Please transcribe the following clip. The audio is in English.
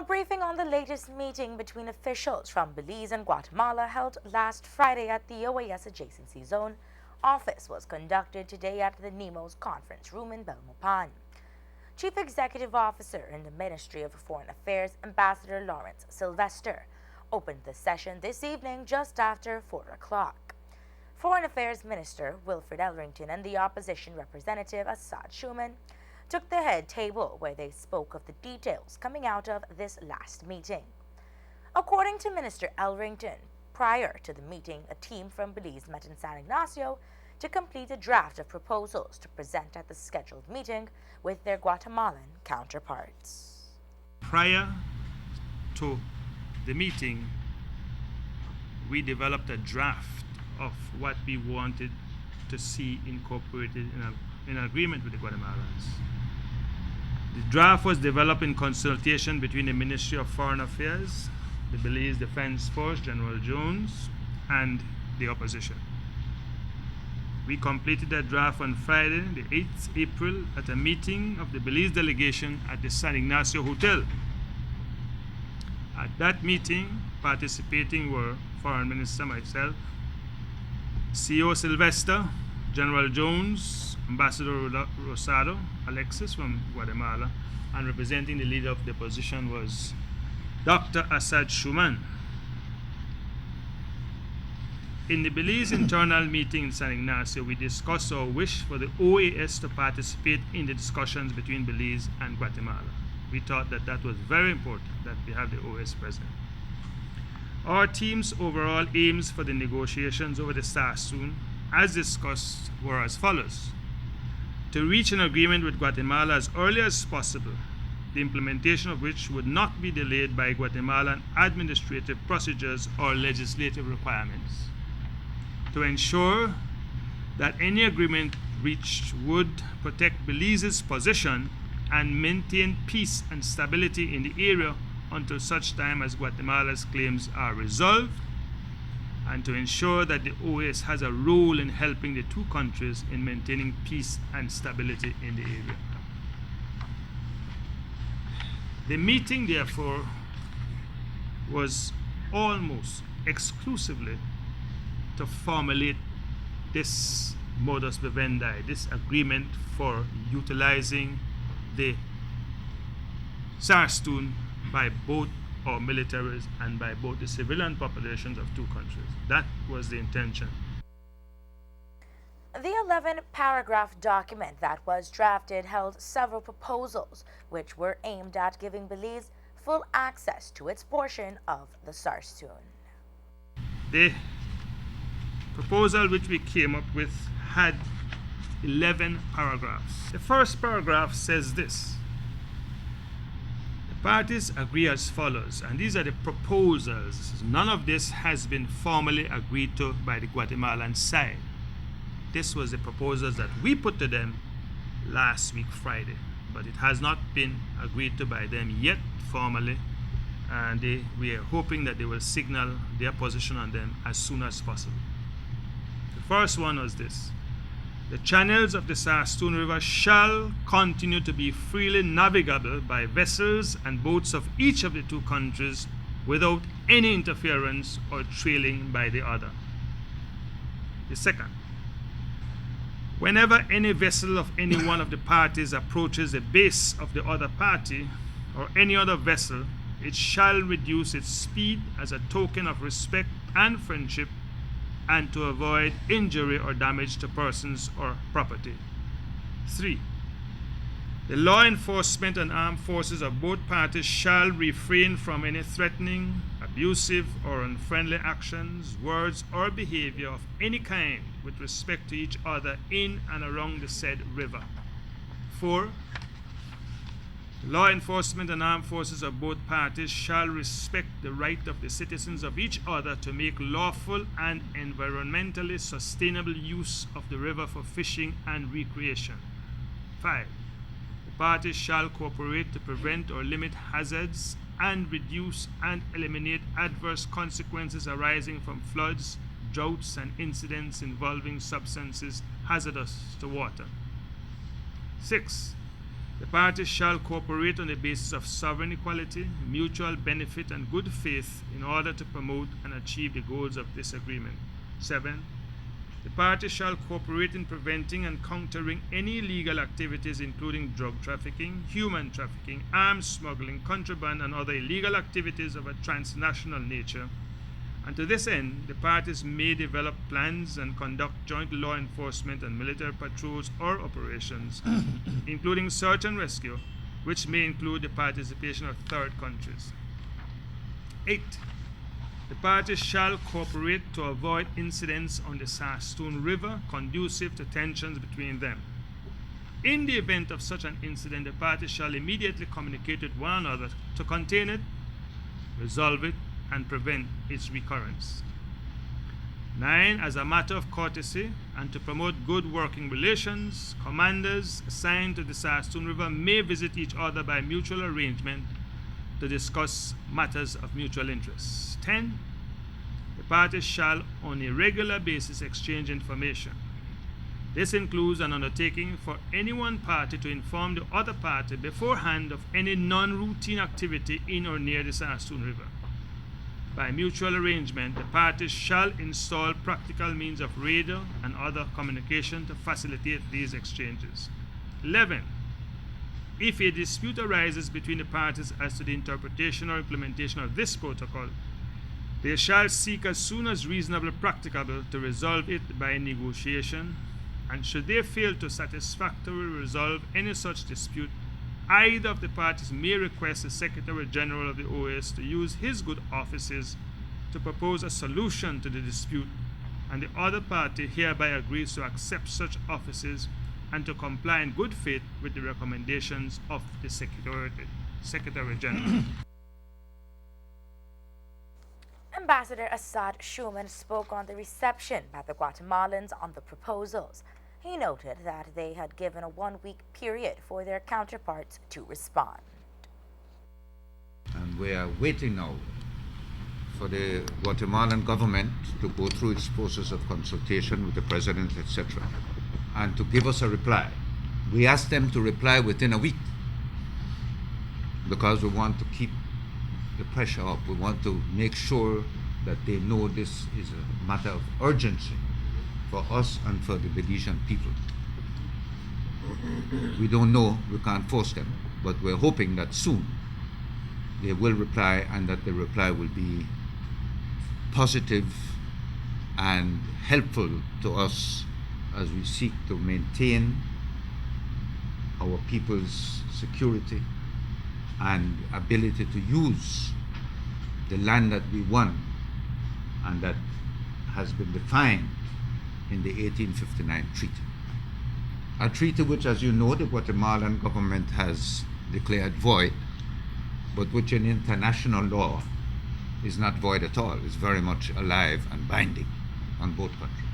briefing on the latest meeting between officials from Belize and Guatemala held last Friday at the OAS Adjacency Zone office was conducted today at the NEMO's conference room in Belmopan. Chief Executive Officer in the Ministry of Foreign Affairs, Ambassador Lawrence Sylvester, opened the session this evening just after 4 o'clock. Foreign Affairs Minister Wilfred Elrington and the opposition representative Assad Schuman took the head table where they spoke of the details coming out of this last meeting. According to Minister Elrington, prior to the meeting, a team from Belize met in San Ignacio to complete a draft of proposals to present at the scheduled meeting with their Guatemalan counterparts. Prior to the meeting, we developed a draft of what we wanted to see incorporated in an agreement with the Guatemalans. The draft was developed in consultation between the Ministry of Foreign Affairs, the Belize Defense Force, General Jones, and the opposition. We completed that draft on Friday, the 8th April, at a meeting of the Belize delegation at the San Ignacio Hotel. At that meeting, participating were Foreign Minister, myself, CEO Sylvester, General Jones, Ambassador Rosado Alexis from Guatemala, and representing the leader of the opposition was Dr. Assad Schuman. In the Belize internal meeting in San Ignacio, we discussed our wish for the OAS to participate in the discussions between Belize and Guatemala. We thought that that was very important, that we have the OAS present. Our team's overall aims for the negotiations over the SARSUN, as discussed, were as follows: to reach an agreement with Guatemala as early as possible, the implementation of which would not be delayed by Guatemalan administrative procedures or legislative requirements, to ensure that any agreement reached would protect Belize's position and maintain peace and stability in the area until such time as Guatemala's claims are resolved, and to ensure that the OAS has a role in helping the two countries in maintaining peace and stability in the area. The meeting, therefore, was almost exclusively to formulate this modus vivendi, this agreement for utilizing the SARSTUN by both our militaries and by both the civilian populations of two countries. That was the intention. The 11-paragraph document that was drafted held several proposals which were aimed at giving Belize full access to its portion of the SARSTUN. The proposal which we came up with had 11 paragraphs. The first paragraph says this: the parties agree as follows, and these are the proposals. None of this has been formally agreed to by the Guatemalan side. This was the proposals that we put to them last week Friday, but it has not been agreed to by them yet formally, and we are hoping that they will signal their position on them as soon as possible. The first one was this: the channels of the SARSTUN River shall continue to be freely navigable by vessels and boats of each of the two countries without any interference or trailing by the other. The second: whenever any vessel of any one of the parties approaches the base of the other party or any other vessel, it shall reduce its speed as a token of respect and friendship, and to avoid injury or damage to persons or property. 3. The law enforcement and armed forces of both parties shall refrain from any threatening, abusive, or unfriendly actions, words, or behavior of any kind with respect to each other in and around the said river. 4. The law enforcement and armed forces of both parties shall respect the right of the citizens of each other to make lawful and environmentally sustainable use of the river for fishing and recreation. 5. The parties shall cooperate to prevent or limit hazards and reduce and eliminate adverse consequences arising from floods, droughts, and incidents involving substances hazardous to water. 6. The parties shall cooperate on the basis of sovereign equality, mutual benefit, and good faith in order to promote and achieve the goals of this agreement. 7. The parties shall cooperate in preventing and countering any illegal activities including drug trafficking, human trafficking, arms smuggling, contraband, and other illegal activities of a transnational nature. And to this end, the parties may develop plans and conduct joint law enforcement and military patrols or operations, including search and rescue, which may include the participation of third countries. 8. The parties shall cooperate to avoid incidents on the Sastoon River conducive to tensions between them. In the event of such an incident, the parties shall immediately communicate with one another to contain it, resolve it, and prevent its recurrence. 9. As a matter of courtesy and to promote good working relations, commanders assigned to the Sastoon River may visit each other by mutual arrangement to discuss matters of mutual interest. 10. The parties shall on a regular basis exchange information. This includes an undertaking for any one party to inform the other party beforehand of any non-routine activity in or near the Sastoon River. By mutual arrangement, the parties shall install practical means of radio and other communication to facilitate these exchanges. 11. If a dispute arises between the parties as to the interpretation or implementation of this protocol, they shall seek as soon as reasonably practicable to resolve it by negotiation, and should they fail to satisfactorily resolve any such dispute, either of the parties may request the Secretary General of the OAS to use his good offices to propose a solution to the dispute, and the other party hereby agrees to accept such offices and to comply in good faith with the recommendations of the Secretary General. Ambassador Assad Schuman spoke on the reception by the Guatemalans on the proposals. He noted that they had given a 1-week period for their counterparts to respond. And we are waiting now for the Guatemalan government to go through its process of consultation with the president, etc., and to give us a reply. We asked them to reply within a week because we want to keep the pressure up. We want to make sure that they know this is a matter of urgency for us and for the Belizean people. We don't know, we can't force them, but we're hoping that soon they will reply and that the reply will be positive and helpful to us as we seek to maintain our people's security and ability to use the land that we won and that has been defined in the 1859 treaty. A treaty which, as you know, the Guatemalan government has declared void, but which in international law is not void at all. It's very much alive and binding on both countries.